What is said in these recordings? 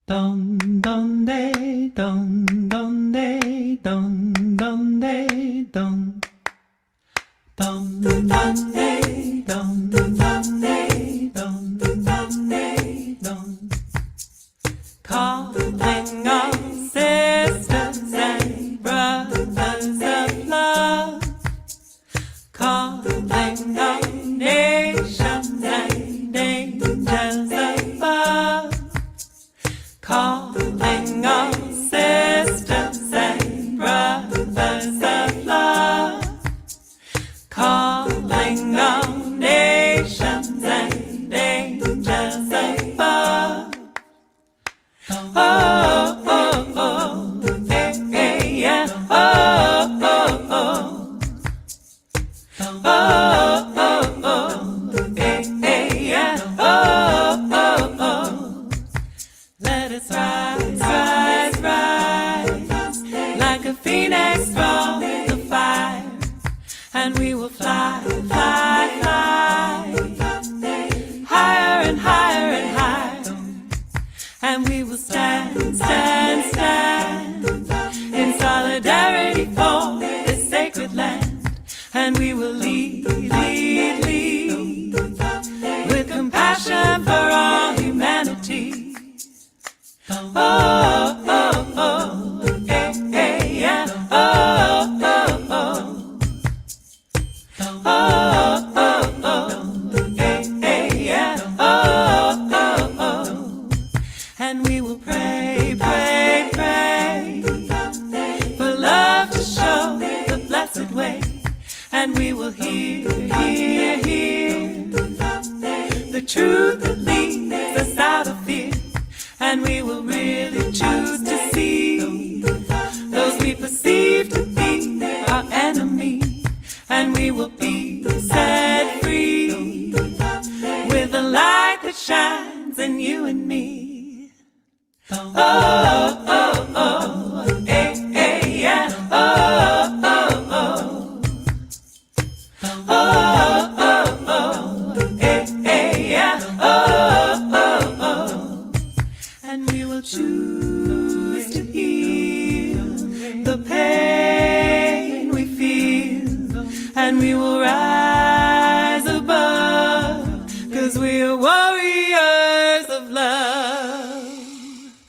Don don de don don de don don de don don don de don don de don don de don. Calling all sisters and brothers of love, calling all nations and angels above. Calling all sisters and brothers of love, calling all nations and angels above. Oh, oh, oh, hey, hey, yeah. Oh, oh, oh. Oh, oh, oh, hey, hey, yeah. Oh, oh, oh. Let us rise, rise, rise, like a phoenix from the fire, and we will fly, fly, fly, higher and higher and higher, and we will stand, stand, stand, in solidarity for this sacred land, and we will lead, lead, lead, with compassion for all humanity. Oh, oh, oh, hey, hey, yeah. Oh, oh, oh. Oh, oh, oh, hey, hey, yeah. Oh, oh, oh. And we will pray, pray, pray, for love to show the blessed way. And we will hear, hear, hear, the truth that leads us out of fear. And we will really choose to see those we perceive to be our enemy. And we will be set free with the light that shines in you and me. Oh, oh, oh, hey, hey, yeah. Oh, oh, oh. Oh, oh, oh, hey, hey, yeah. Oh, oh, oh. And we will choose to heal the pain we feel, and we will rise above, 'cause we are warriors of love.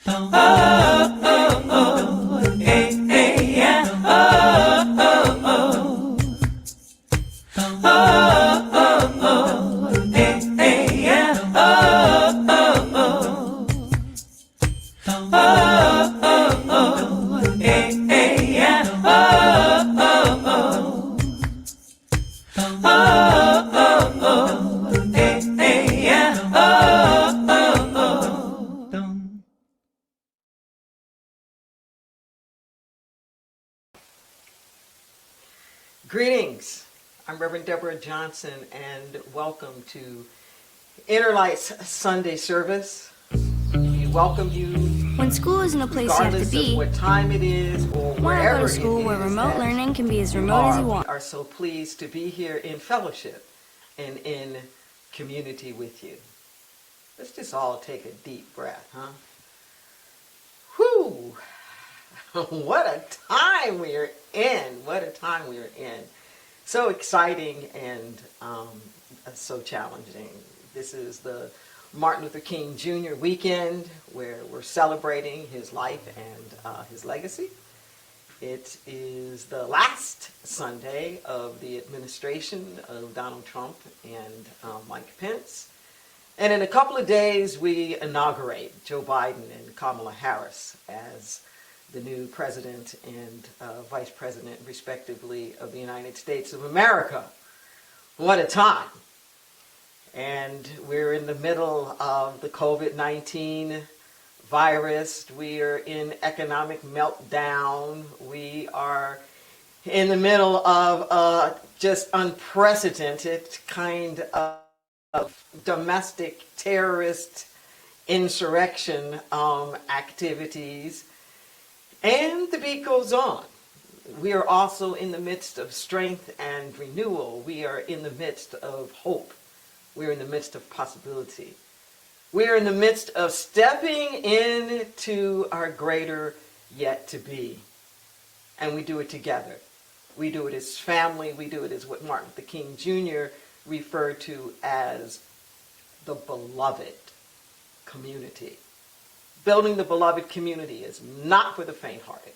Oh, oh, oh, hey, hey, yeah. Oh, oh, oh. Oh, oh, oh, hey, hey, yeah. Oh, oh, oh. Oh, oh, oh, hey, hey, yeah. Oh, oh, oh. Oh, oh, oh, hey, hey, yeah. Oh, oh, oh. Greetings. I'm Reverend Deborah Johnson, and welcome to Inner Light's Sunday service. We welcome you. When school isn't a place you have to Regardless be, of what time it is or why not wherever go to school it where is remote that learning can be as remote as you we want? are so pleased to be here in fellowship and in community with you. Let's just all take a deep breath, huh? Whew! What a time we're in! What a time we're in! So exciting and so challenging. This is the Martin Luther King Jr Weekend, where we're celebrating his life and his legacy. It is the last Sunday of the administration of Donald Trump and Mike Pence. And in a couple of days, we inaugurate Joe Biden and Kamala Harris as the new president and vice president, respectively, of the United States of America. What a time. And we're in the middle of the COVID-19 virus. We are in economic meltdown. We are in the middle of just unprecedented kind of domestic terrorist insurrection activities. And the beat goes on. We are also in the midst of strength and renewal. We are in the midst of hope. We're in the midst of possibility. We're in the midst of stepping into our greater yet to be. And we do it together. We do it as family. We do it as what Martin Luther King Jr. referred to as the beloved community. Building the beloved community is not for the faint-hearted,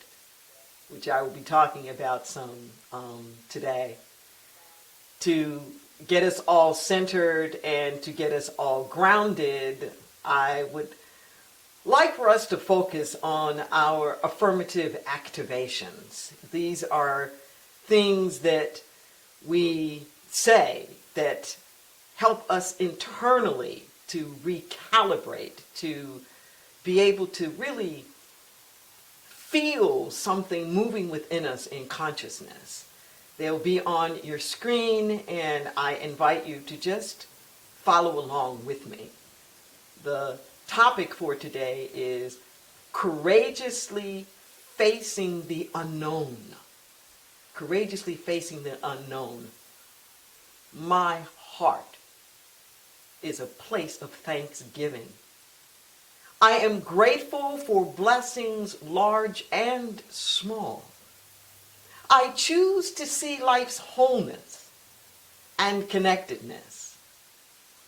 which I will be talking about some today, to get us all centered and to get us all grounded. I would like for us to focus on our affirmative activations. These are things that we say that help us internally to recalibrate, to be able to really feel something moving within us in consciousness. They'll be on your screen, and I invite you to just follow along with me. The topic for today is courageously facing the unknown. Courageously facing the unknown. My heart is a place of thanksgiving. I am grateful for blessings large and small. I choose to see life's wholeness and connectedness.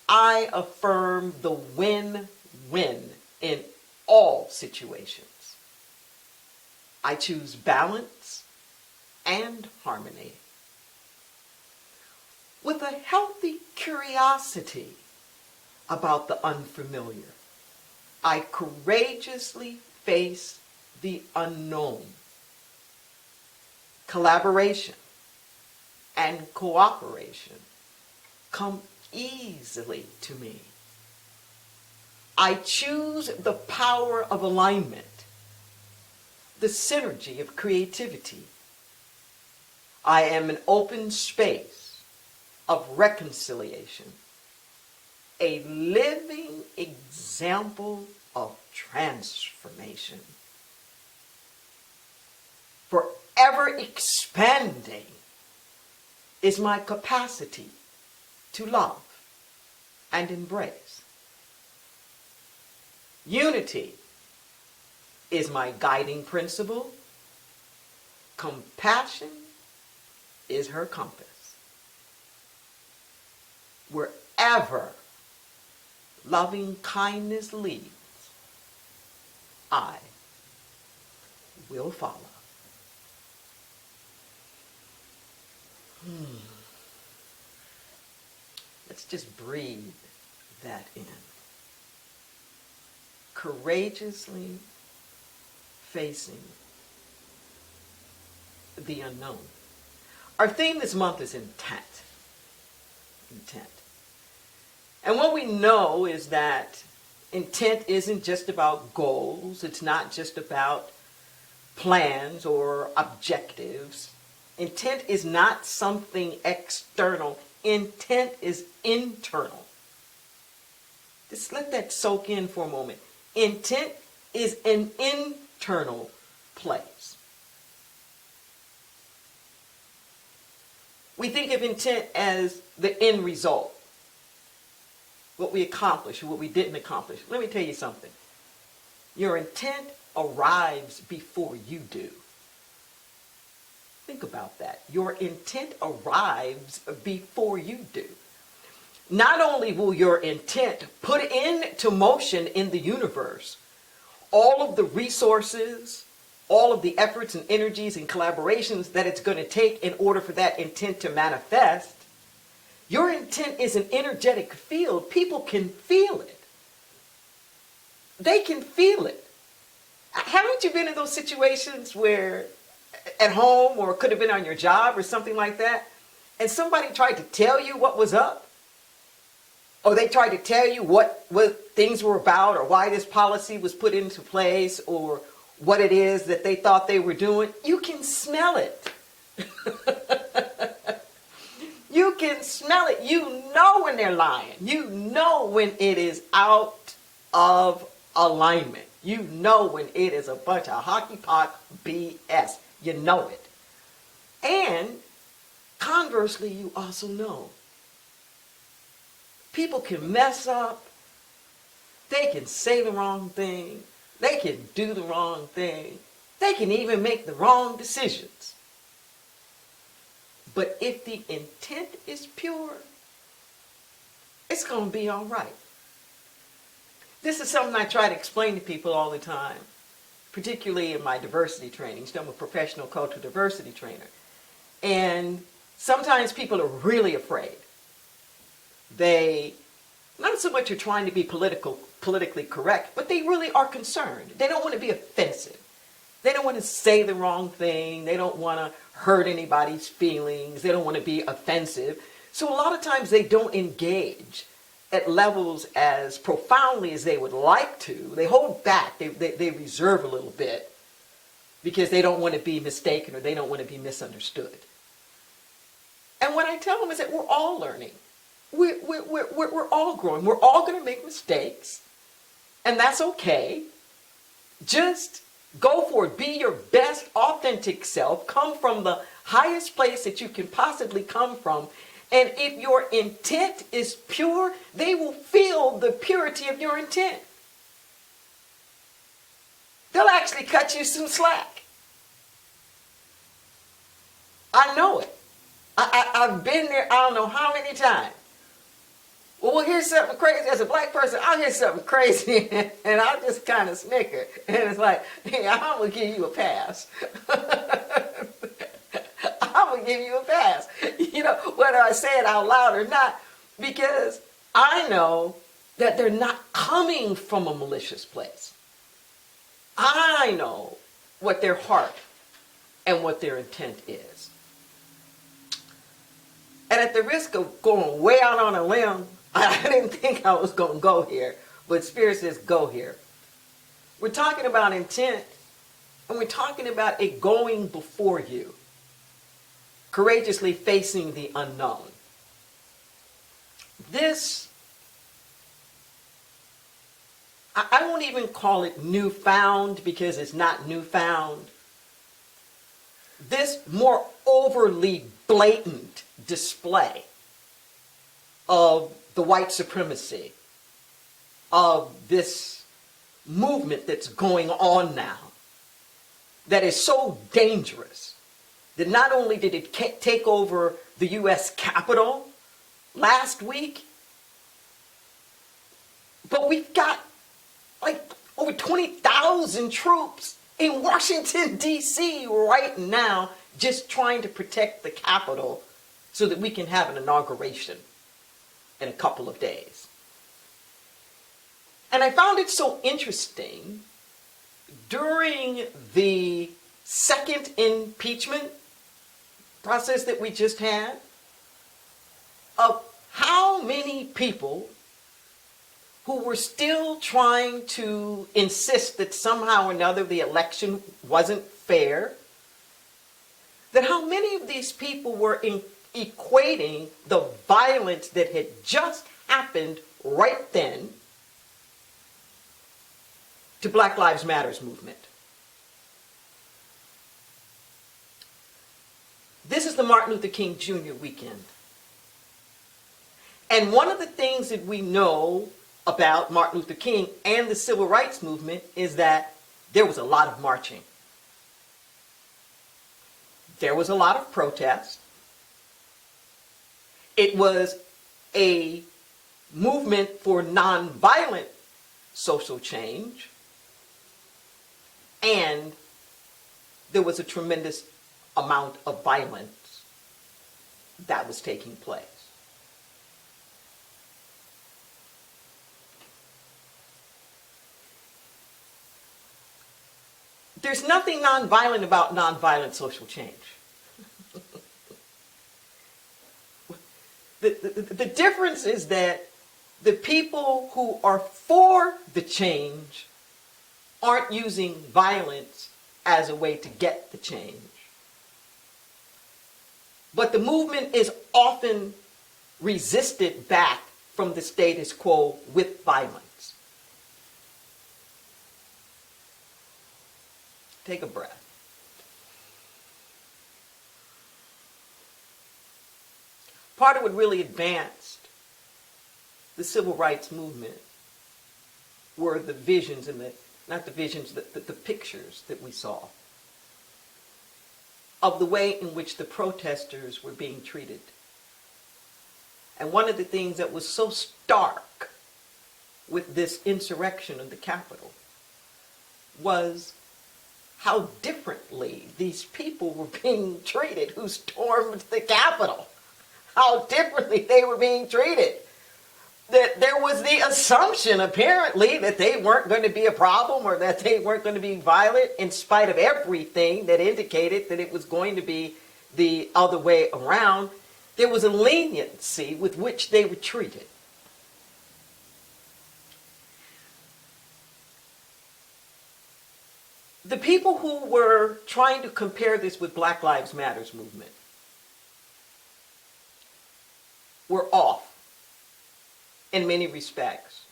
I affirm the win-win in all situations. I choose balance and harmony. With a healthy curiosity about the unfamiliar, I courageously face the unknown. Collaboration and cooperation come easily to me. I choose the power of alignment, the synergy of creativity. I am an open space of reconciliation, a living example of transformation. Forever expanding is my capacity to love and embrace. Unity is my guiding principle. Compassion is her compass. Wherever loving kindness leads, I will follow. Let's just breathe that in. Courageously facing the unknown. Our theme this month is intent. Intent. And what we know is that intent isn't just about goals. It's not just about plans or objectives. Intent is not something external. Intent is internal. Just let that soak in for a moment. Intent is an internal place. We think of intent as the end result, what we accomplished or what we didn't accomplish. Let me tell you something. Your intent arrives before you do. Think about that. Your intent arrives before you do. Not only will your intent put into motion in the universe all of the resources, all of the efforts and energies and collaborations that it's going to take in order for that intent to manifest, your intent is an energetic field. People can feel it. They can feel it. Haven't you been in those situations where at home, or it could have been on your job or something like that, and somebody tried to tell you what was up, or they tried to tell you what things were about, or why this policy was put into place, or what it is that they thought they were doing? You can smell it. You can smell it. You know when they're lying. You know when it is out of alignment. You know when it is a bunch of hockey puck BS. You know it. And conversely, you also know people can mess up They can say the wrong thing. They can do the wrong thing. They can even make the wrong decisions. But if the intent is pure, it's going to be all right. This is something I try to explain to people all the time, particularly in my diversity trainings. I'm a professional cultural diversity trainer. And sometimes people are really afraid. They not so much are trying to be politically correct, but they really are concerned. They don't want to be offensive. They don't want to say the wrong thing. They don't want to hurt anybody's feelings. They don't want to be offensive. So a lot of times they don't engage at levels as profoundly as they would like to. They hold back. They reserve a little bit because they don't want to be mistaken or they don't want to be misunderstood. And what I tell them is that we're all learning. We're all growing. We're all going to make mistakes. And that's okay. Just go for it. Be your best authentic self. Come from the highest place that you can possibly come from. And if your intent is pure, they will feel the purity of your intent. They'll actually cut you some slack. I know it. I've been there I don't know how many times. Well, here's something crazy. As a black person, I'll hear something crazy and I'll just kind of snicker. And it's like, hey, I'm going to give you a pass. I'm going to give you a pass. You know, whether I say it out loud or not, because I know that they're not coming from a malicious place. I know what their heart and what their intent is. And at the risk of going way out on a limb, I didn't think I was going to go here, but Spirit says go here. We're talking about intent, and we're talking about it going before you, courageously facing the unknown. This, I won't even call it newfound because it's not newfound. This more overly blatant display of the white supremacy, of this movement that's going on now, that is so dangerous, that not only did it take over the U.S. Capitol last week, but we've got like over 20,000 troops in Washington, D.C. right now, just trying to protect the Capitol so that we can have an inauguration in a couple of days. And I found it so interesting during the second impeachment process that we just had, of how many people who were still trying to insist that somehow or another the election wasn't fair, that how many of these people were equating the violence that had just happened right then to Black Lives Matter's movement. This is the Martin Luther King Jr. Weekend. And one of the things that we know about Martin Luther King and the Civil Rights Movement is that there was a lot of marching. There was a lot of protest. It was a movement for nonviolent social change. And there was a tremendous amount of violence that was taking place. There's nothing nonviolent about nonviolent social change. The difference is that the people who are for the change aren't using violence as a way to get the change. But the movement is often resisted back from the status quo with violence. Take a breath. Part of what really advanced the civil rights movement were the visions and not the visions, the pictures that we saw of the way in which the protesters were being treated. And one of the things that was so stark with this insurrection of the Capitol was how differently these people were being treated who stormed the Capitol. How differently they were being treated. That there was the assumption, apparently, that they weren't going to be a problem or that they weren't going to be violent, in spite of everything that indicated that it was going to be the other way around. There was a leniency with which they were treated. The people who were trying to compare this with Black Lives Matter's movement were off in many respects.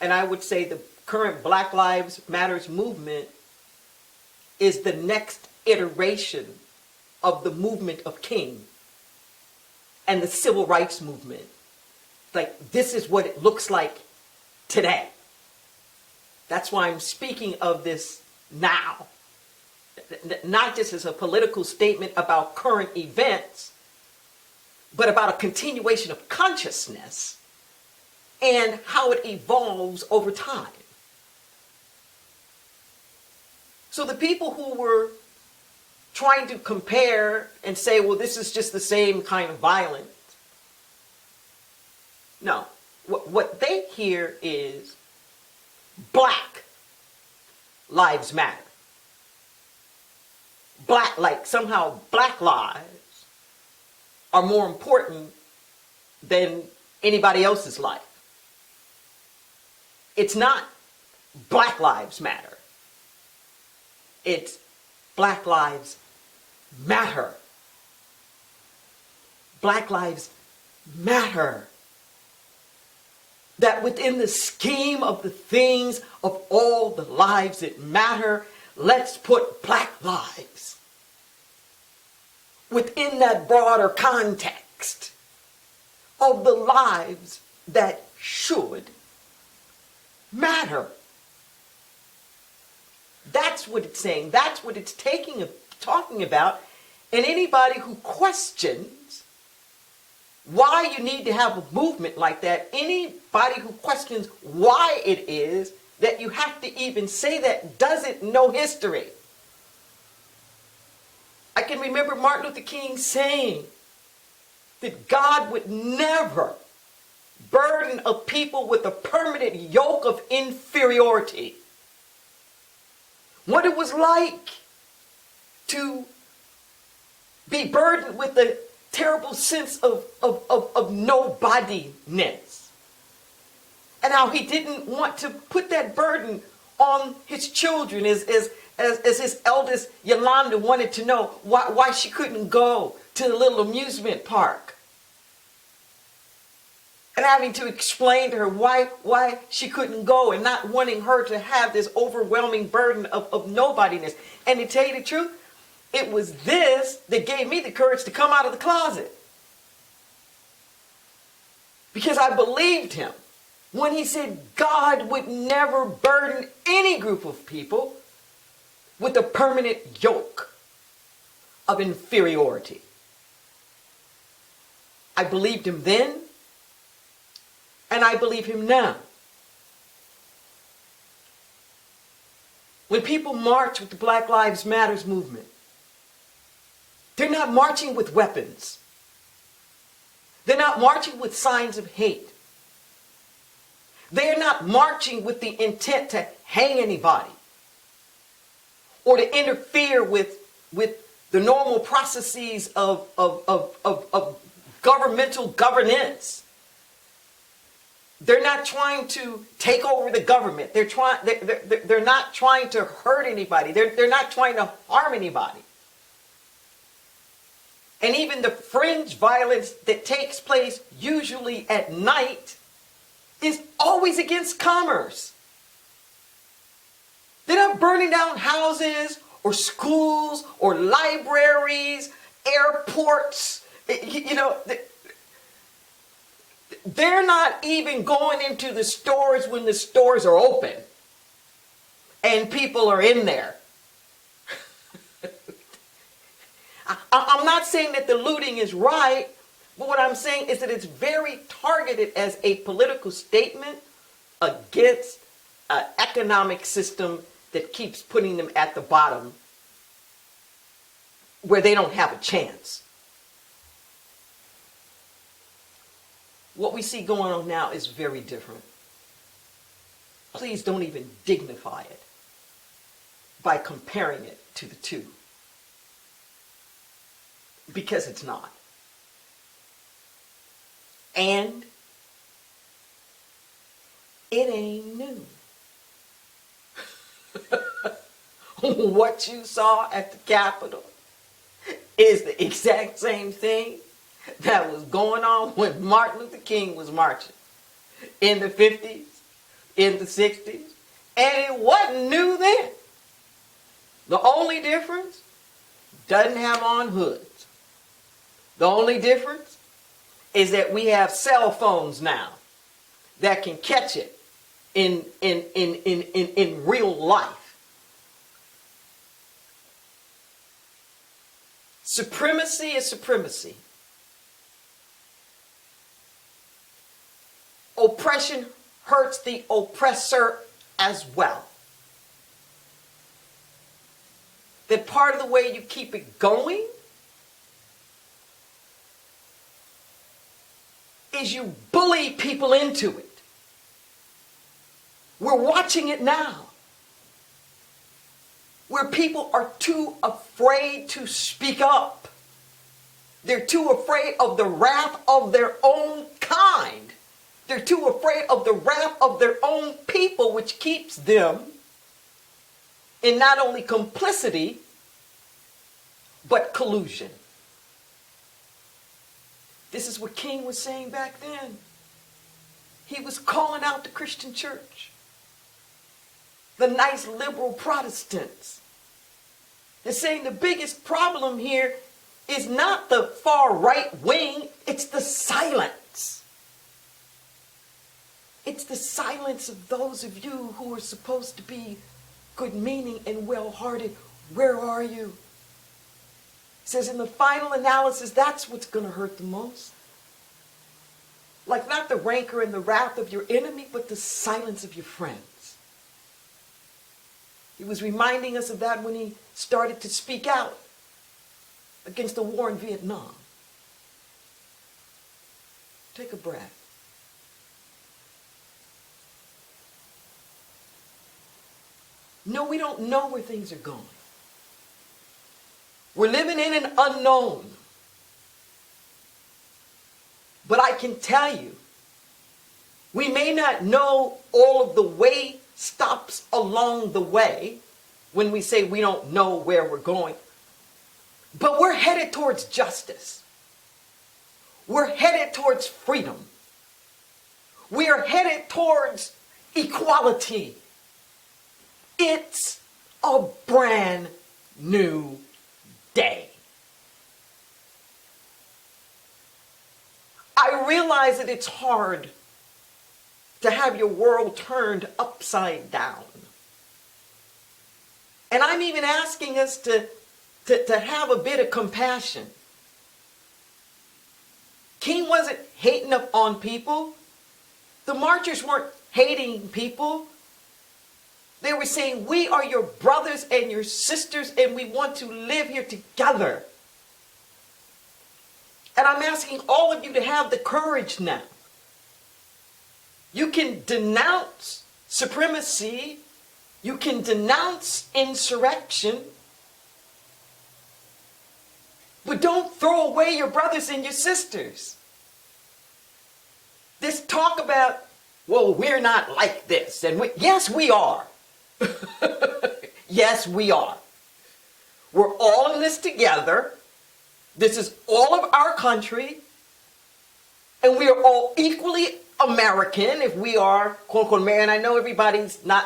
And I would say the current Black Lives Matters movement is the next iteration of the movement of King and the civil rights movement. Like, this is what it looks like today. That's why I'm speaking of this now. Not just as a political statement about current events, but about a continuation of consciousness and how it evolves over time. So the people who were trying to compare and say, well, this is just the same kind of violence. No. What they hear is Black Lives Matter. Like somehow Black lives are more important than anybody else's life. It's not Black Lives Matter. It's Black Lives Matter. Black Lives Matter. That within the scheme of the things of all the lives that matter, let's put Black lives within that broader context of the lives that should matter. That's what it's saying. That's what it's talking about. And anybody who questions why you need to have a movement like that, anybody who questions why it is that you have to even say that doesn't know history. I can remember Martin Luther King saying that God would never burden a people with a permanent yoke of inferiority. What it was like to be burdened with the terrible sense of nobodiness. And how he didn't want to put that burden on his children as his eldest Yolanda wanted to know why she couldn't go to the little amusement park. And having to explain to her why she couldn't go and not wanting her to have this overwhelming burden of nobodiness. And to tell you the truth, it was this that gave me the courage to come out of the closet. Because I believed him when he said God would never burden any group of people with a permanent yoke of inferiority. I believed him then, and I believe him now. When people march with the Black Lives Matter movement, they're not marching with weapons. They're not marching with signs of hate. They're not marching with the intent to hang anybody or to interfere with the normal processes of governmental governance. They're not trying to take over the government. They're not trying to hurt anybody. They're not trying to harm anybody. And even the fringe violence that takes place usually at night is always against commerce. They're not burning down houses or schools or libraries, airports. You know, They're not even going into the stores when the stores are open and people are in there. I'm not saying that the looting is right, but what I'm saying is that it's very targeted as a political statement against an economic system that keeps putting them at the bottom where they don't have a chance. What we see going on now is very different. Please don't even dignify it by comparing it to the two, because it's not. And it ain't new. What you saw at the Capitol is the exact same thing that was going on when Martin Luther King was marching in the 50s, in the 60s, and it wasn't new then. The only difference, doesn't have on hoods. The only difference is that we have cell phones now that can catch it in real life. Supremacy is supremacy. Oppression hurts the oppressor as well. That part of the way you keep it going is you bully people into it. We're watching it now, where people are too afraid to speak up. They're too afraid of the wrath of their own kind. They're too afraid of the wrath of their own people, which keeps them in not only complicity, but collusion. This is what King was saying back then. He was calling out the Christian church, the nice liberal Protestants, and saying the biggest problem here is not the far right wing, it's the silence. It's the silence of those of you who are supposed to be good-meaning and well-hearted. Where are you? He says in the final analysis, that's what's going to hurt the most. Like not the rancor and the wrath of your enemy, but the silence of your friends. He was reminding us of that when he started to speak out against the war in Vietnam. Take a breath. No, we don't know where things are going. We're living in an unknown. But I can tell you, we may not know all of the way stops along the way when we say we don't know where we're going. But we're headed towards justice. We're headed towards freedom. We are headed towards equality. It's a brand new day. I realize that it's hard to have your world turned upside down. And I'm even asking us to have a bit of compassion. King wasn't hating up on people. The marchers weren't hating people. They were saying, we are your brothers and your sisters, and we want to live here together. And I'm asking all of you to have the courage now. You can denounce supremacy. You can denounce insurrection. But don't throw away your brothers and your sisters. This talk about, well, we're not like this. And yes, we are. Yes, we are. We're all in this together. This is all of our country. And we are all equally American if we are, quote unquote, American. I know everybody's not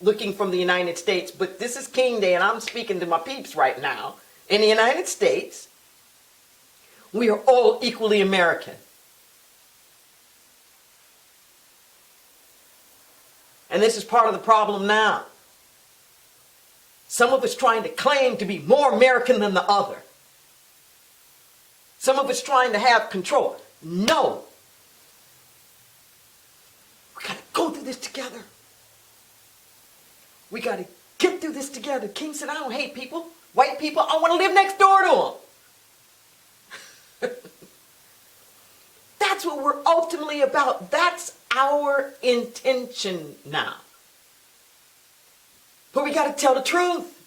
looking from the United States, but this is King Day and I'm speaking to my peeps right now. In the United States, we are all equally American. And this is part of the problem now. Some of us trying to claim to be more American than the other. Some of us trying to have control. No. We got to go through this together. We got to get through this together. King said, I don't hate people. White people, I want to live next door to them. That's what we're ultimately about. That's our intention now. But we got to tell the truth.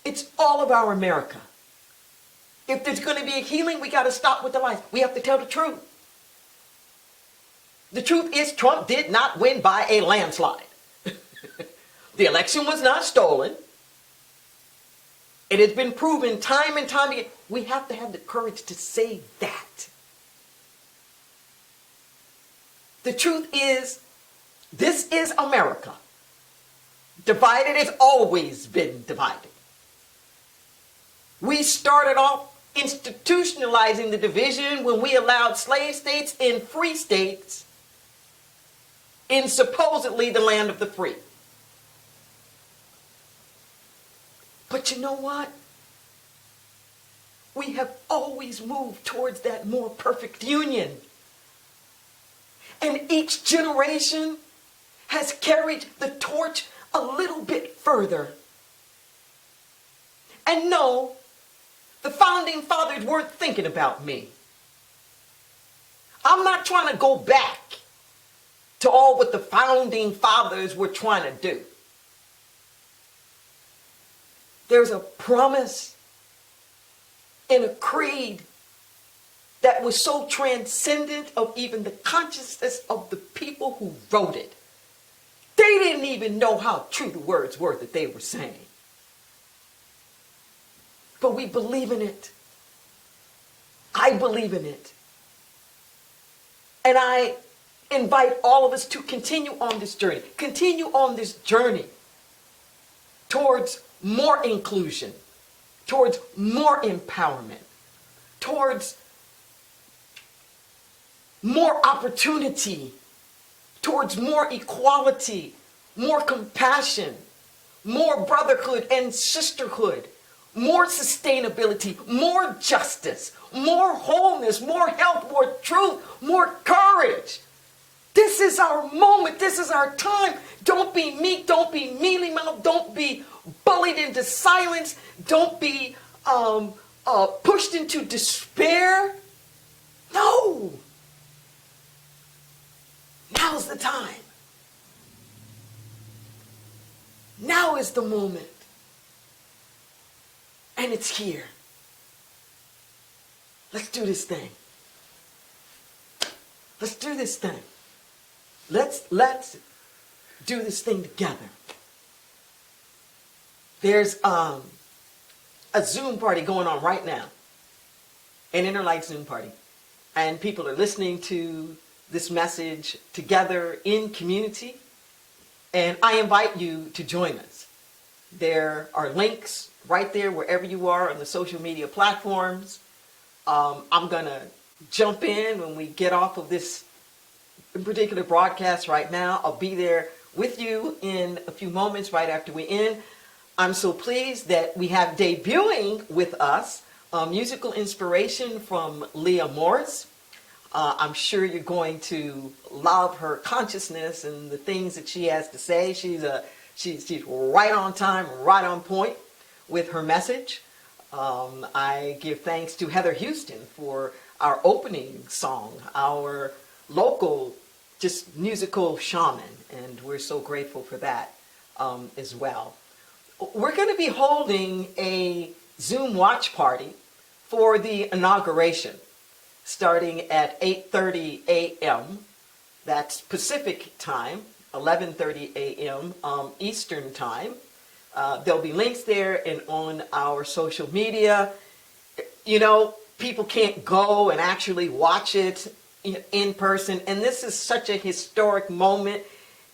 It's all of our America. If there's going to be a healing, we got to stop with the lies. We have to tell the truth. The truth is Trump did not win by a landslide. The election was not stolen. It has been proven time and time again. We have to have the courage to say that. The truth is, this is America. Divided has always been divided. We started off institutionalizing the division when we allowed slave states and free states in supposedly the land of the free. But you know what? We have always moved towards that more perfect union. And each generation has carried the torch a little bit further. And no, the founding fathers weren't thinking about me. I'm not trying to go back to all what the founding fathers were trying to do. There's a promise in a creed that was so transcendent of even the consciousness of the people who wrote it. They didn't even know how true the words were that they were saying. But we believe in it. I believe in it. And I invite all of us to continue on this journey. Continue on this journey towards more inclusion, towards more empowerment, towards more opportunity, towards more equality, more compassion, more brotherhood and sisterhood, more sustainability, more justice, more wholeness, more health, more truth, more courage. This is our moment. This is our time. Don't be meek. Don't be mealy-mouthed. Don't be bullied into silence. Don't be pushed into despair. No. Now's the time. Now is the moment. And it's here. Let's do this thing. Let's do this thing. Let's do this thing together. There's a Zoom party going on right now. An Inner Light Zoom party. And people are listening to this message together in community. And I invite you to join us. There are links right there wherever you are on the social media platforms. I'm going to jump in when we get off of this particular broadcast right now. I'll be there with you in a few moments right after we end. I'm so pleased that we have debuting with us musical inspiration from Leah Morris. I'm sure you're going to love her consciousness and the things that she has to say. She's right on time, right on point with her message. I give thanks to Heather Houston for our opening song, our local just musical shaman, and we're so grateful for that as well. We're going to be holding a Zoom watch party for the inauguration starting at 8:30 a.m. That's Pacific time, 11:30 a.m. Eastern time. There'll be links there and on our social media. You know, people can't go and actually watch it in person, and this is such a historic moment.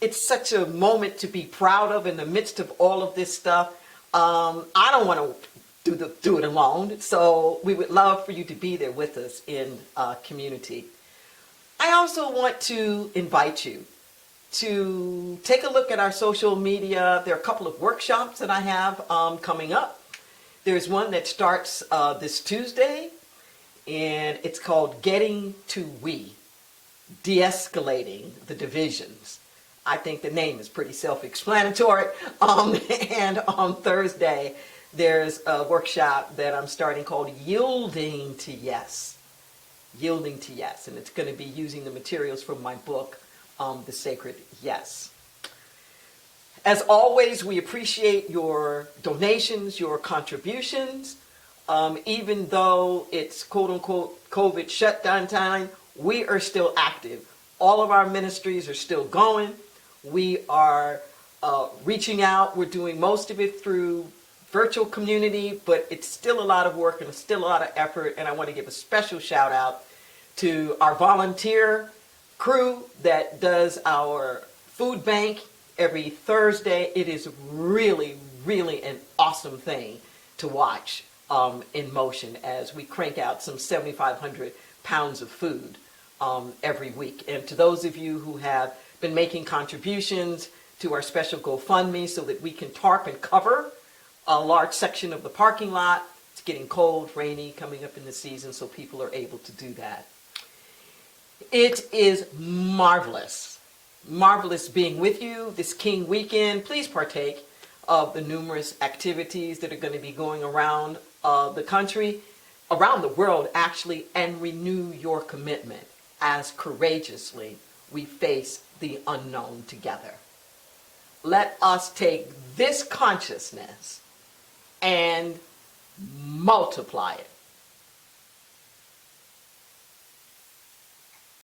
It's such a moment to be proud of in the midst of all of this stuff. I don't want to do it alone, so we would love for you to be there with us in community. I also want to invite you to take a look at our social media. There are a couple of workshops that I have coming up. There's one that starts this Tuesday, and it's called Getting to We, De-escalating the Divisions. I think the name is pretty self-explanatory. And on Thursday, there's a workshop that I'm starting called Yielding to Yes. Yielding to Yes. And it's going to be using the materials from my book, The Sacred Yes. As always, we appreciate your donations, your contributions. Even though it's quote-unquote COVID shutdown time, we are still active. All of our ministries are still going. We are reaching out. We're doing most of it through virtual community, but it's still a lot of work and it's still a lot of effort. And I want to give a special shout out to our volunteer crew that does our food bank every Thursday. It is really, really an awesome thing to watch in motion as we crank out some 7,500 pounds of food every week. And to those of you who have been making contributions to our special GoFundMe so that we can tarp and cover a large section of the parking lot. It's getting cold, rainy, coming up in the season, so people are able to do that. It is marvelous, marvelous being with you this King Weekend. Please partake of the numerous activities that are going to be going around the country, around the world actually, and renew your commitment as courageously we face the unknown together. Let us take this consciousness and multiply it